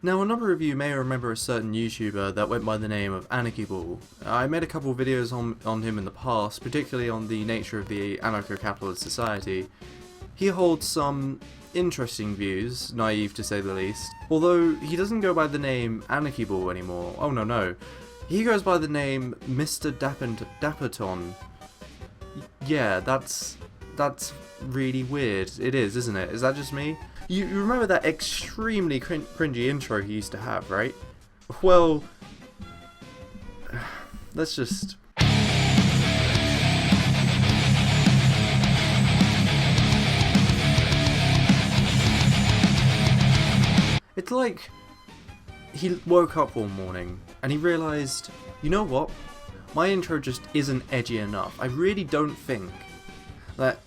Now, a number of you may remember a certain YouTuber that went by the name of Anarchyball. I made a couple of videos on him in the past, particularly on the nature of the anarcho-capitalist society. He holds some interesting views, naive to say the least, although he doesn't go by the name Anarchyball anymore. Oh no. He goes by the name Mr. Dapperton. Yeah, that's really weird. It is, isn't it? Is that just me? You remember that extremely cringy intro he used to have, right? Well, let's just... It's like he woke up one morning and he realised, you know what? My intro just isn't edgy enough. I really don't think that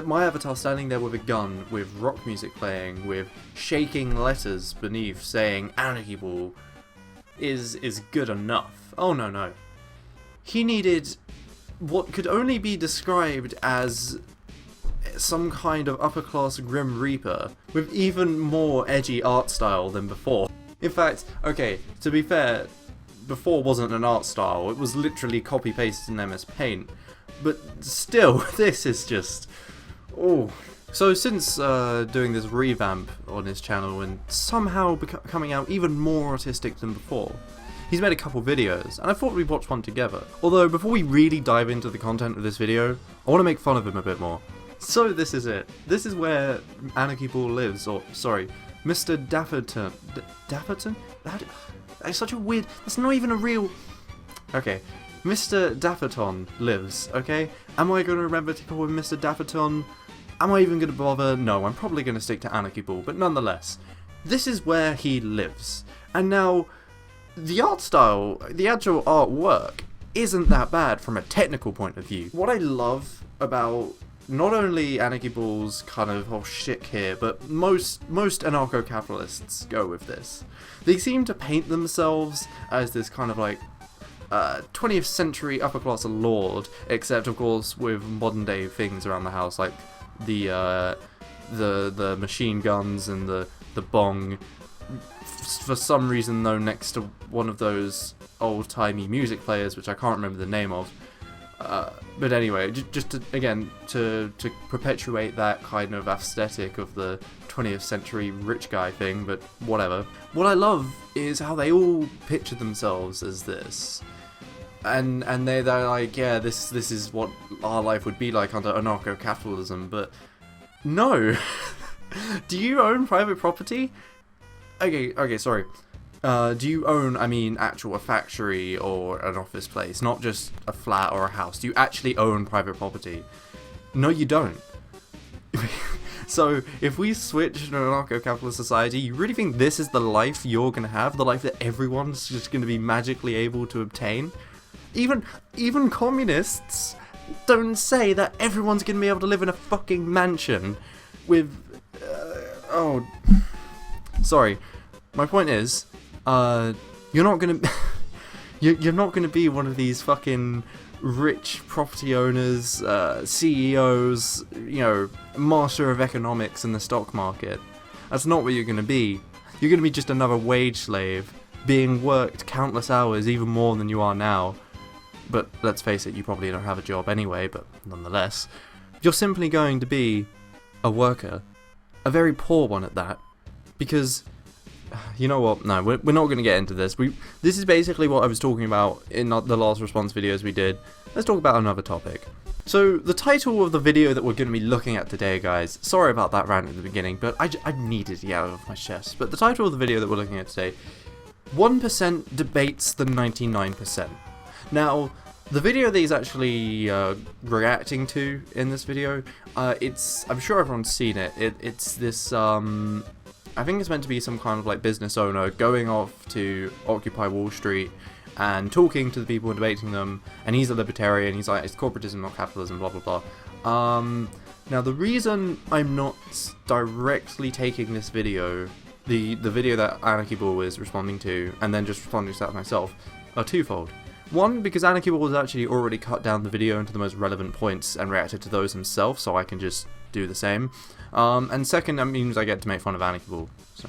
my avatar standing there with a gun, with rock music playing, with shaking letters beneath saying Anarchyball is good enough. Oh no. He needed what could only be described as some kind of upper-class Grim Reaper with even more edgy art style than before. In fact, okay, to be fair, before wasn't an art style, it was literally copy-pasted in MS Paint. But still, this is just... oh. So since doing this revamp on his channel and somehow coming out even more artistic than before, he's made a couple videos, and I thought we'd watch one together. Although, before we really dive into the content of this video, I want to make fun of him a bit more. So this is it. This is where Anarchyball lives, or, sorry, Mr. Dapperton. Dapperton? That's such a weird... that's not even a real... okay. Mr. Dapperton lives, okay? Am I going to remember to call him Mr. Dapperton? Am I even going to bother? No, I'm probably going to stick to Anarchyball, but nonetheless, this is where he lives. And now, the art style, the actual artwork, isn't that bad from a technical point of view. What I love about not only Anarchyball's kind of whole shtick here, but most anarcho-capitalists go with this. They seem to paint themselves as this kind of like 20th century upper class lord, except of course with modern day things around the house like the machine guns and the bong. For some reason though, next to one of those old timey music players, which I can't remember the name of. But anyway, just to perpetuate that kind of aesthetic of the 20th century rich guy thing, but whatever. What I love is how they all picture themselves as this. And they're like, yeah, this is what our life would be like under anarcho-capitalism, but no. Do you own private property? Okay, sorry. Do you own, actual a factory or an office place, not just a flat or a house? Do you actually own private property? No, you don't. So, if we switch to an anarcho-capitalist society, you really think this is the life you're going to have? The life that everyone's just going to be magically able to obtain? Even communists don't say that everyone's going to be able to live in a fucking mansion with... oh... sorry. My point is, you're not gonna you're not gonna be one of these fucking rich property owners, CEOs, master of economics in the stock market. That's not what you're gonna be. You're gonna be just another wage slave, being worked countless hours, even more than you are now. But let's face it, you probably don't have a job anyway, but nonetheless, you're simply going to be a worker, a very poor one at that, because... you know what? No, we're not going to get into this. This is basically what I was talking about in the last response videos we did. Let's talk about another topic. So, the title of the video that we're going to be looking at today, guys, sorry about that rant at the beginning, but I needed to get out of my chest. But the title of the video that we're looking at today, 1% debates the 99%. Now, the video that he's actually reacting to in this video, I'm sure everyone's seen it. It's this, I think it's meant to be some kind of like business owner going off to Occupy Wall Street and talking to the people and debating them, and he's a libertarian, he's like, it's corporatism, not capitalism, blah blah blah. Now the reason I'm not directly taking this video, the video that Anarchyball is responding to, and then just responding to that myself, are twofold. One, because Anarchyball has actually already cut down the video into the most relevant points and reacted to those himself, so I can just do the same. And second, that means I get to make fun of Anarchyball. So,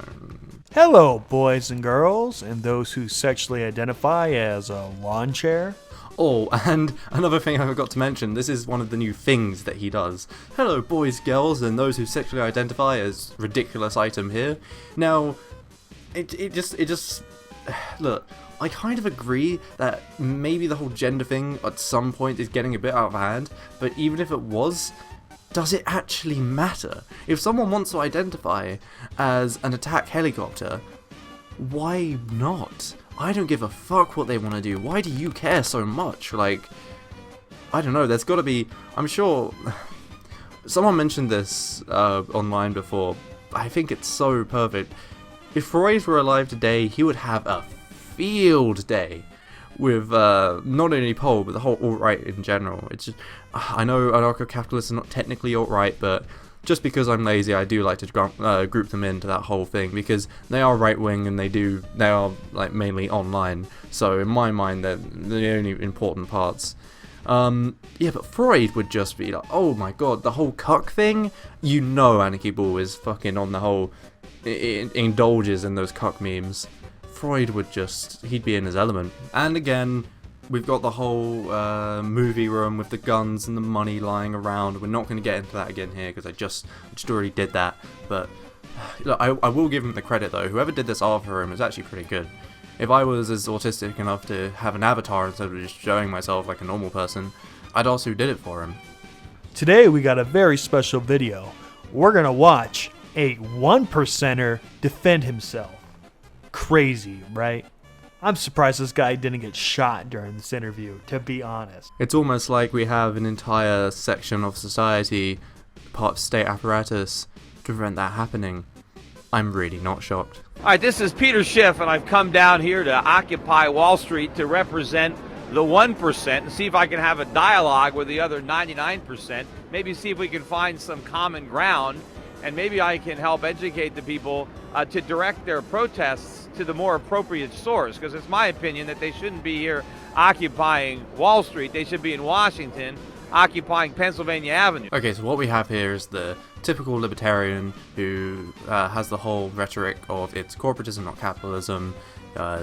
Hello, boys and girls, and those who sexually identify as a lawn chair. Oh, and another thing I forgot to mention, this is one of the new things that he does. Hello, boys, girls, and those who sexually identify as ridiculous item here. Now, it just look, I kind of agree that maybe the whole gender thing at some point is getting a bit out of hand, but even if it was, does it actually matter? If someone wants to identify as an attack helicopter, why not? I don't give a fuck what they want to do. Why do you care so much? Like, I don't know, there's gotta be, I'm sure, someone mentioned this online before. I think it's so perfect. If Freud were alive today, he would have a field day with not only Pole, but the whole alt-right in general. It's just, I know anarcho-capitalists are not technically alt-right, but just because I'm lazy, I do like to group them into that whole thing, because they are right-wing and they are like mainly online, so in my mind they're the only important parts. Yeah, but Freud would just be like, oh my god, the whole cuck thing, you know Anarchyball is fucking on the whole, indulges in those cuck memes. Freud would just, he'd be in his element. And again, we've got the whole movie room with the guns and the money lying around. We're not going to get into that again here because I just already did that. But look, I will give him the credit though. Whoever did this art for him is actually pretty good. If I was as autistic enough to have an avatar instead of just showing myself like a normal person, I'd also did it for him. Today we got a very special video. We're gonna watch a 1%er defend himself. Crazy, right? I'm surprised this guy didn't get shot during this interview, to be honest. It's almost like we have an entire section of society, part of state apparatus, to prevent that happening. I'm really not shocked. All right, this is Peter Schiff, and I've come down here to Occupy Wall Street to represent the 1% and see if I can have a dialogue with the other 99%, maybe see if we can find some common ground, and maybe I can help educate the people to direct their protests to the more appropriate source, because it's my opinion that they shouldn't be here occupying Wall Street. They should be in Washington occupying Pennsylvania Avenue. Okay, so what we have here is the typical libertarian who has the whole rhetoric of it's corporatism, not capitalism.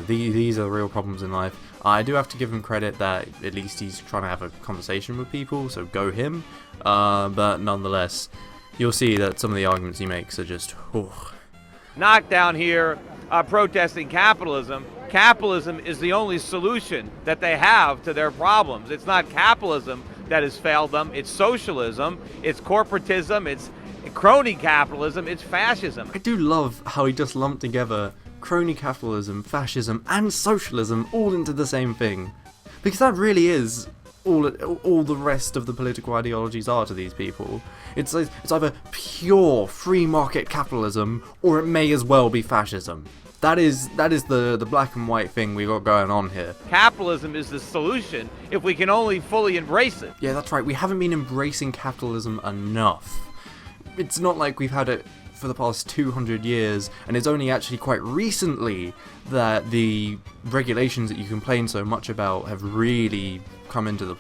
These are the real problems in life. I do have to give him credit that at least he's trying to have a conversation with people, so go him. But nonetheless, you'll see that some of the arguments he makes are just, Not down here protesting capitalism. Capitalism is the only solution that they have to their problems. It's not capitalism that has failed them. It's socialism. It's corporatism. It's crony capitalism. It's fascism. I do love how he just lumped together crony capitalism, fascism, and socialism all into the same thing. Because that really is all the rest of the political ideologies are to these people. It's either pure free market capitalism, or it may as well be fascism. That is the black and white thing we got going on here. Capitalism is the solution if we can only fully embrace it. Yeah, that's right. We haven't been embracing capitalism enough. It's not like we've had it for the past 200 years, and it's only actually quite recently that the regulations that you complain so much about have really come into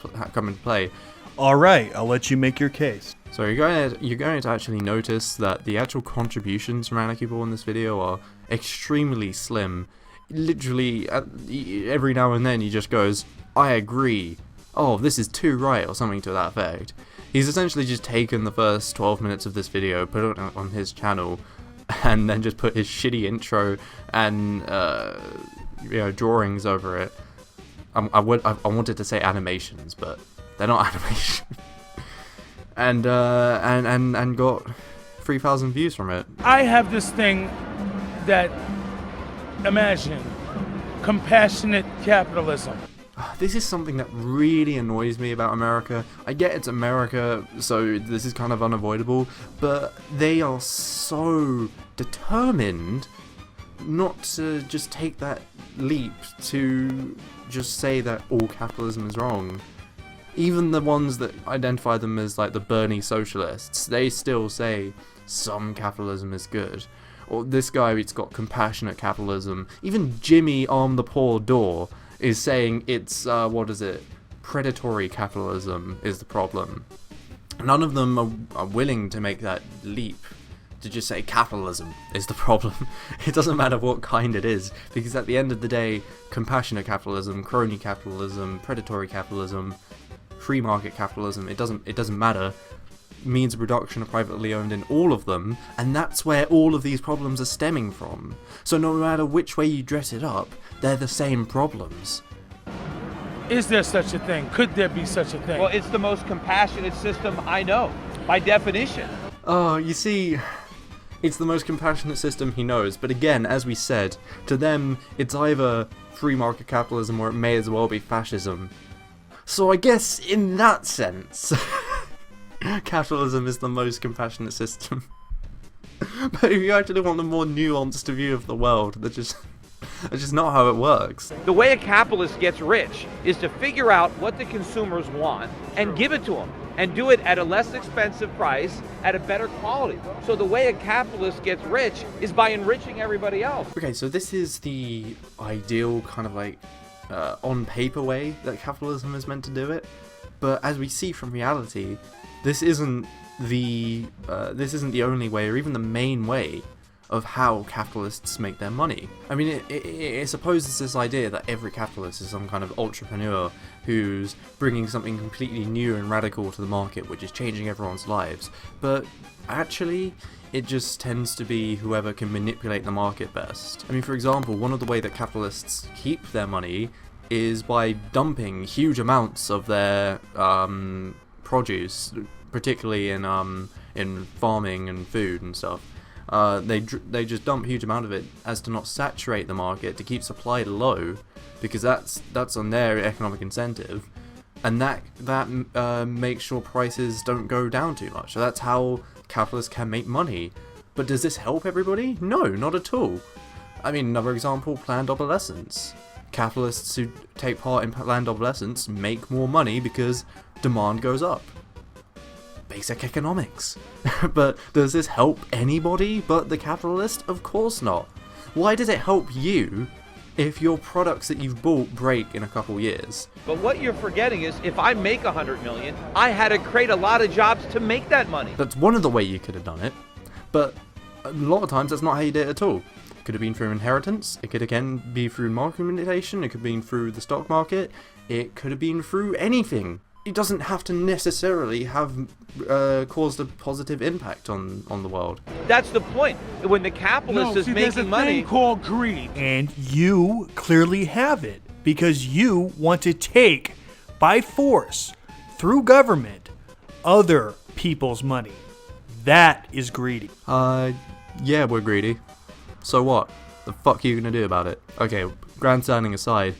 play. All right, I'll let you make your case. So you're going to actually notice that the actual contributions from Anarchyball in this video are extremely slim. Literally, every now and then he just goes, I agree. Oh, this is too right, or something to that effect. He's essentially just taken the first 12 minutes of this video, put it on his channel, and then just put his shitty intro and drawings over it. I wanted to say animations, but they're not animations. and got 3,000 views from it. I have this thing that, imagine, compassionate capitalism. This is something that really annoys me about America. I get it's America, so this is kind of unavoidable, but they are so determined not to just take that leap to just say that all capitalism is wrong. Even the ones that identify them as like the Bernie socialists, they still say some capitalism is good. Or this guy, it's got compassionate capitalism. Even Jimmy Arm the Poor Door is saying it's, predatory capitalism is the problem. None of them are willing to make that leap to just say capitalism is the problem. It doesn't matter what kind it is, because at the end of the day, compassionate capitalism, crony capitalism, predatory capitalism, free market capitalism, it doesn't matter. Means of production are privately owned in all of them, and that's where all of these problems are stemming from. So no matter which way you dress it up, they're the same problems. Is there such a thing? Could there be such a thing? Well, it's the most compassionate system I know, by definition. Oh, you see, it's the most compassionate system he knows, but again, as we said, to them, it's either free market capitalism or it may as well be fascism. So I guess, in that sense, capitalism is the most compassionate system. But if you actually want a more nuanced view of the world, that's just not how it works. The way a capitalist gets rich is to figure out what the consumers want and give it to them, and do it at a less expensive price at a better quality. So the way a capitalist gets rich is by enriching everybody else. Okay, so this is the ideal kind of like on paper way that capitalism is meant to do it, but as we see from reality, this isn't the only way or even the main way of how capitalists make their money. I mean, it supposes this idea that every capitalist is some kind of entrepreneur who's bringing something completely new and radical to the market, which is changing everyone's lives. But actually, it just tends to be whoever can manipulate the market best. I mean, for example, one of the way that capitalists keep their money is by dumping huge amounts of their produce, particularly in farming and food and stuff. They just dump huge amount of it as to not saturate the market, to keep supply low, because that's on their economic incentive, and that makes sure prices don't go down too much. So that's how capitalists can make money. But does this help everybody? No, not at all. I mean, another example, planned obsolescence. Capitalists who take part in planned obsolescence make more money because demand goes up. Basic economics. But does this help anybody but the capitalist? Of course not. Why does it help you if your products that you've bought break in a couple years? But what you're forgetting is, if I make 100 million, I had to create a lot of jobs to make that money. That's one of the way you could have done it, but a lot of times that's not how you did it at all. It could have been through inheritance, it could again be through market manipulation, it could have been through the stock market, it could have been through anything. It doesn't have to necessarily have caused a positive impact on the world. That's the point. When the capitalist is making money, thing called greed. And you clearly have it, because you want to take, by force, through government, other people's money. That is greedy. Yeah, we're greedy. So what? The fuck are you gonna do about it? Okay, grandstanding aside,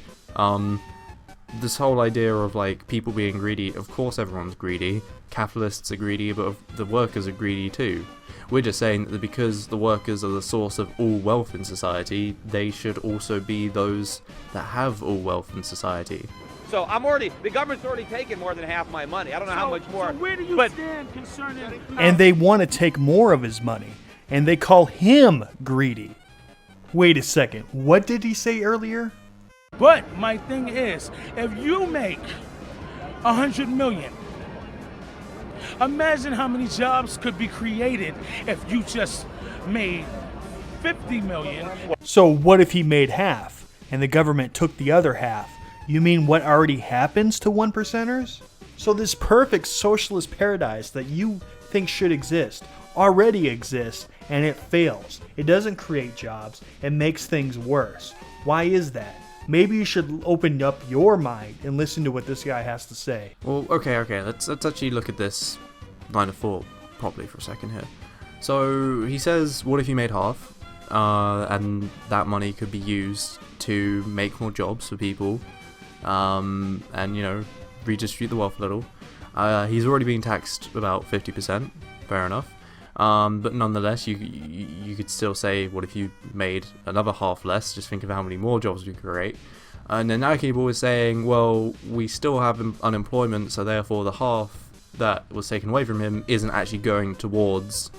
this whole idea of like people being greedy, of course everyone's greedy. Capitalists are greedy, but the workers are greedy too. We're just saying that because the workers are the source of all wealth in society, they should also be those that have all wealth in society. so the government's already taken more than half my money. I don't know how much more. So where do you stand concerning? And they want to take more of his money, and they call him greedy. Wait a second, what did he say earlier? But my thing is, if you make 100 million, imagine how many jobs could be created if you just made 50 million. So what if he made half, and the government took the other half? You mean what already happens to 1%ers? So this perfect socialist paradise that you think should exist already exists, and it fails. It doesn't create jobs, it makes things worse. Why is that? Maybe you should open up your mind and listen to what this guy has to say. Well, okay, let's actually look at this line of thought properly for a second here. So he says, what if you made half, and that money could be used to make more jobs for people, and redistribute the wealth a little. He's already being taxed about 50%, fair enough. But nonetheless, you could still say, what if you made another half less? Just think of how many more jobs we could create. And then Anarchyball is saying, well, we still have unemployment, so therefore the half that was taken away from him isn't actually going towards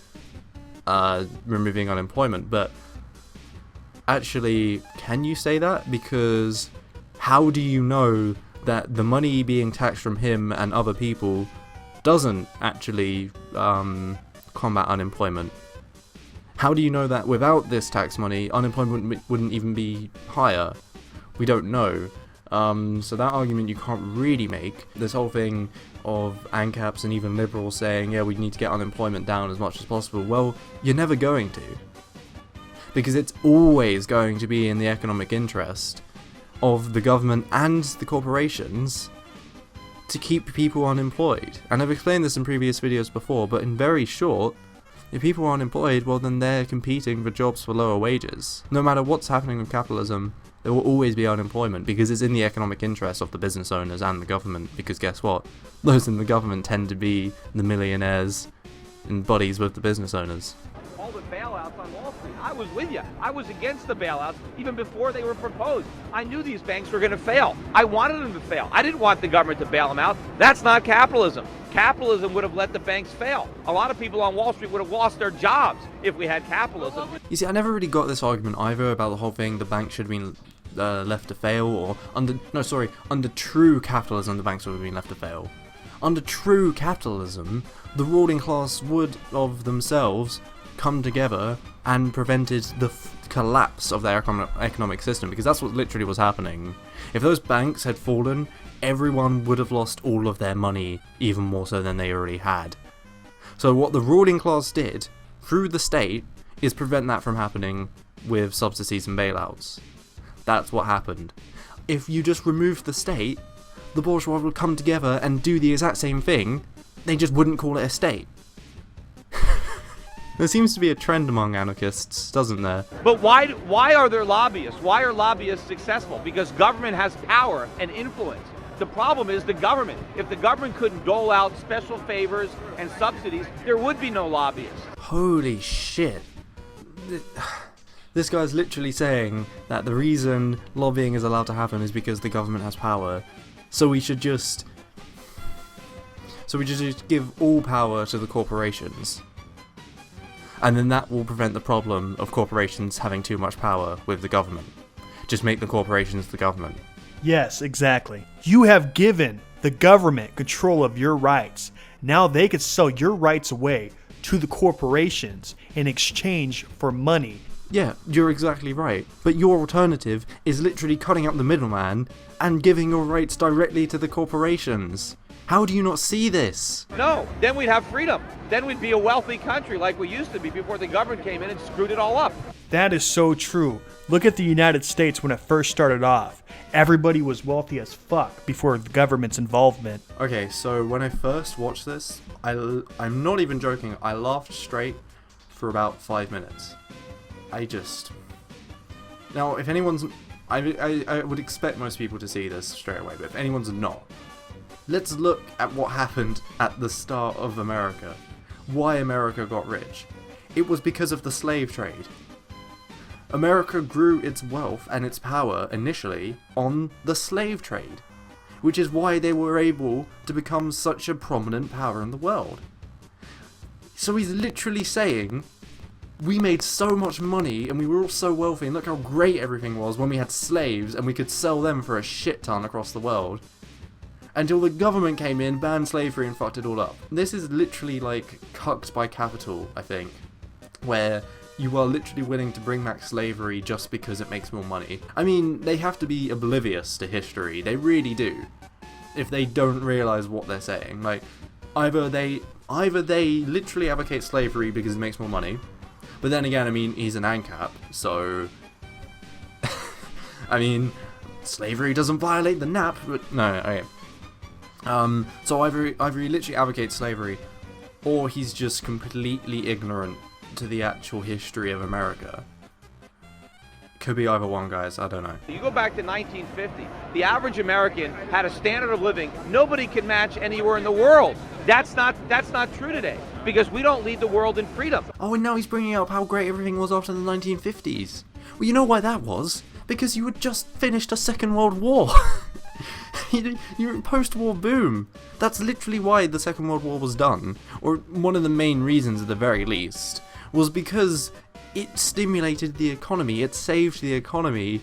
removing unemployment. But actually, can you say that? Because how do you know that the money being taxed from him and other people doesn't actually combat unemployment? How do you know that without this tax money, unemployment wouldn't even be higher? We don't know. So that argument you can't really make. This whole thing of ANCAPs and even liberals saying, yeah, we need to get unemployment down as much as possible. Well, you're never going to. Because it's always going to be in the economic interest of the government and the corporations to keep people unemployed. And I've explained this in previous videos before, but in very short, if people are unemployed, well then they're competing for jobs for lower wages. No matter what's happening with capitalism, there will always be unemployment because it's in the economic interest of the business owners and the government, because guess what? Those in the government tend to be the millionaires and buddies with the business owners. All the bailouts on Wall Street, I was with you. I was against the bailouts even before they were proposed. I knew these banks were going to fail. I wanted them to fail. I didn't want the government to bail them out. That's not capitalism. Capitalism would have let the banks fail. A lot of people on Wall Street would have lost their jobs if we had capitalism. You see, I never really got this argument either about the whole thing, the banks should have been left to fail, or under true capitalism the banks would have been left to fail. Under true capitalism, the ruling class would of themselves come together and prevented the collapse of their economic system, because that's what literally was happening. If those banks had fallen, everyone would have lost all of their money, even more so than they already had. So what the ruling class did, through the state, is prevent that from happening with subsidies and bailouts. That's what happened. If you just removed the state, the bourgeois would come together and do the exact same thing, they just wouldn't call it a state. There seems to be a trend among anarchists, doesn't there? But why are there lobbyists? Why are lobbyists successful? Because government has power and influence. The problem is the government. If the government couldn't dole out special favors and subsidies, there would be no lobbyists. Holy shit. This guy's literally saying that the reason lobbying is allowed to happen is because the government has power. So we should just give all power to the corporations. And then that will prevent the problem of corporations having too much power with the government. Just make the corporations the government. Yes, exactly. You have given the government control of your rights. Now they could sell your rights away to the corporations in exchange for money. Yeah, you're exactly right. But your alternative is literally cutting out the middleman and giving your rights directly to the corporations. How do you not see this? No, then we'd have freedom. Then we'd be a wealthy country like we used to be before the government came in and screwed it all up. That is so true. Look at the United States when it first started off. Everybody was wealthy as fuck before the government's involvement. Okay, so when I first watched this, I'm not even joking, I laughed straight for about 5 minutes. Now, if anyone's... I would expect most people to see this straight away, but if anyone's not, let's look at what happened at the start of America. Why America got rich. It was because of the slave trade. America grew its wealth and its power initially on the slave trade, which is why they were able to become such a prominent power in the world. So he's literally saying, we made so much money and we were all so wealthy and look how great everything was when we had slaves and we could sell them for a shit ton across the world. Until the government came in, banned slavery and fucked it all up. This is literally like cucked by capital, I think, where you are literally willing to bring back slavery just because it makes more money. I mean, they have to be oblivious to history, they really do, if they don't realise what they're saying. Like, either they literally advocate slavery because it makes more money, but then again, I mean, he's an ANCAP, so... I mean, slavery doesn't violate the NAP, but no, okay. So either he literally advocates slavery, or he's just completely ignorant to the actual history of America. Could be either one, guys, I don't know. You go back to 1950, the average American had a standard of living nobody can match anywhere in the world. That's not true today, because we don't lead the world in freedom. Oh, and now he's bringing up how great everything was after the 1950s. Well, you know why that was? Because you had just finished a Second World War. You're in post-war boom. That's literally why the Second World War was done, or one of the main reasons at the very least, was because it stimulated the economy, it saved the economy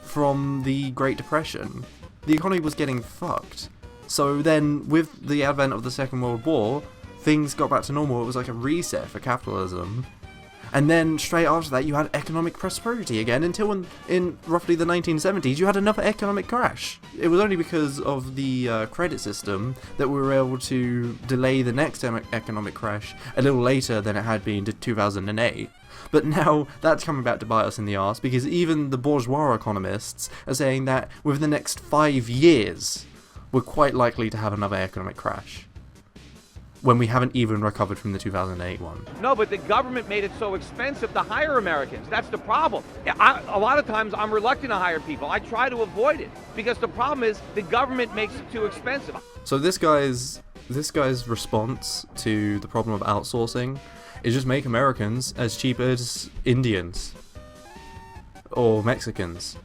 from the Great Depression. The economy was getting fucked. So then, with the advent of the Second World War, things got back to normal. It was like a reset for capitalism. And then straight after that, you had economic prosperity again until in roughly the 1970s, you had another economic crash. It was only because of the credit system that we were able to delay the next economic crash a little later than it had been to 2008. But now that's coming back to bite us in the arse, because even the bourgeois economists are saying that within the next 5 years, we're quite likely to have another economic crash, when we haven't even recovered from the 2008 one. No, but the government made it so expensive to hire Americans. That's the problem. A lot of times I'm reluctant to hire people. I try to avoid it because the problem is the government makes it too expensive. So this guy's response to the problem of outsourcing is just make Americans as cheap as Indians or Mexicans.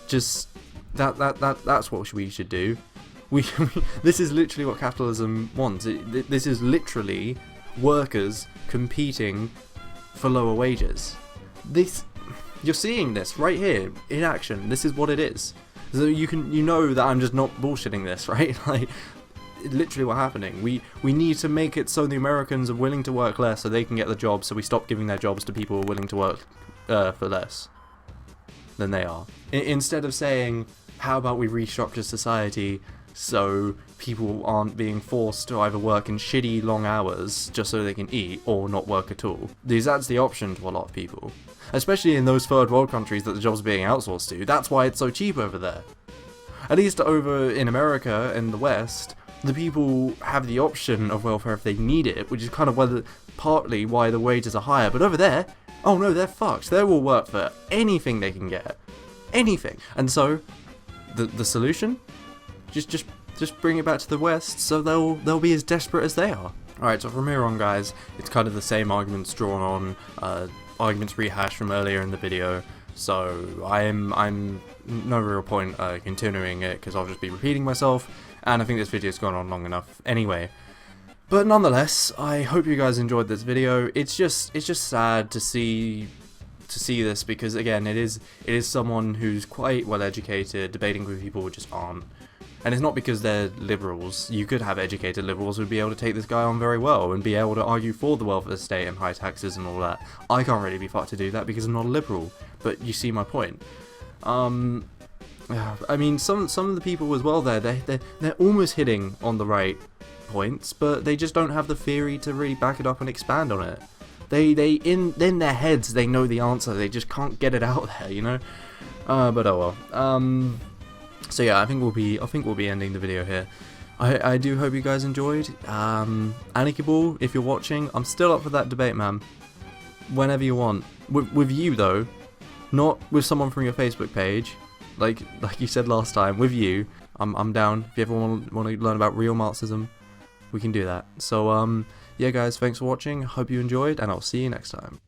Just that's what we should do. This is literally what capitalism wants. This is literally workers competing for lower wages. You're seeing this right here in action. This is what it is. So you know that I'm just not bullshitting this, right? Like, literally what's happening. We need to make it so the Americans are willing to work less so they can get the jobs, so we stop giving their jobs to people who are willing to work for less than they are. Instead of saying, how about we restructure society so people aren't being forced to either work in shitty long hours just so they can eat or not work at all. Because that's the option to a lot of people. Especially in those third world countries that the jobs are being outsourced to. That's why it's so cheap over there. At least over in America and the West, the people have the option of welfare if they need it, which is kind of partly why the wages are higher. But over there, oh no, they're fucked. They will work for anything they can get. Anything. And so, the solution? Just bring it back to the West, so they'll be as desperate as they are. Alright, so from here on, guys, it's kind of the same arguments drawn on, arguments rehashed from earlier in the video, so I'm no real point continuing it, because I'll just be repeating myself, and I think this video's gone on long enough anyway. But nonetheless, I hope you guys enjoyed this video. It's just sad to see this, because again, it is someone who's quite well educated debating with people who just aren't. And it's not because they're liberals. You could have educated liberals who'd be able to take this guy on very well and be able to argue for the welfare state and high taxes and all that. I can't really be fucked to do that because I'm not a liberal, but you see my point. I mean, some of the people as well there, they're almost hitting on the right points, but they just don't have the theory to really back it up and expand on it. They in their heads they know the answer, they just can't get it out there, you know. But oh well. So yeah, I think we'll be ending the video here. I do hope you guys enjoyed. Anarchyball, if you're watching, I'm still up for that debate, man. Whenever you want. With you though, not with someone from your Facebook page. Like you said last time, with you. I'm down. If you ever want to learn about real Marxism, we can do that. So yeah guys, thanks for watching. Hope you enjoyed, and I'll see you next time.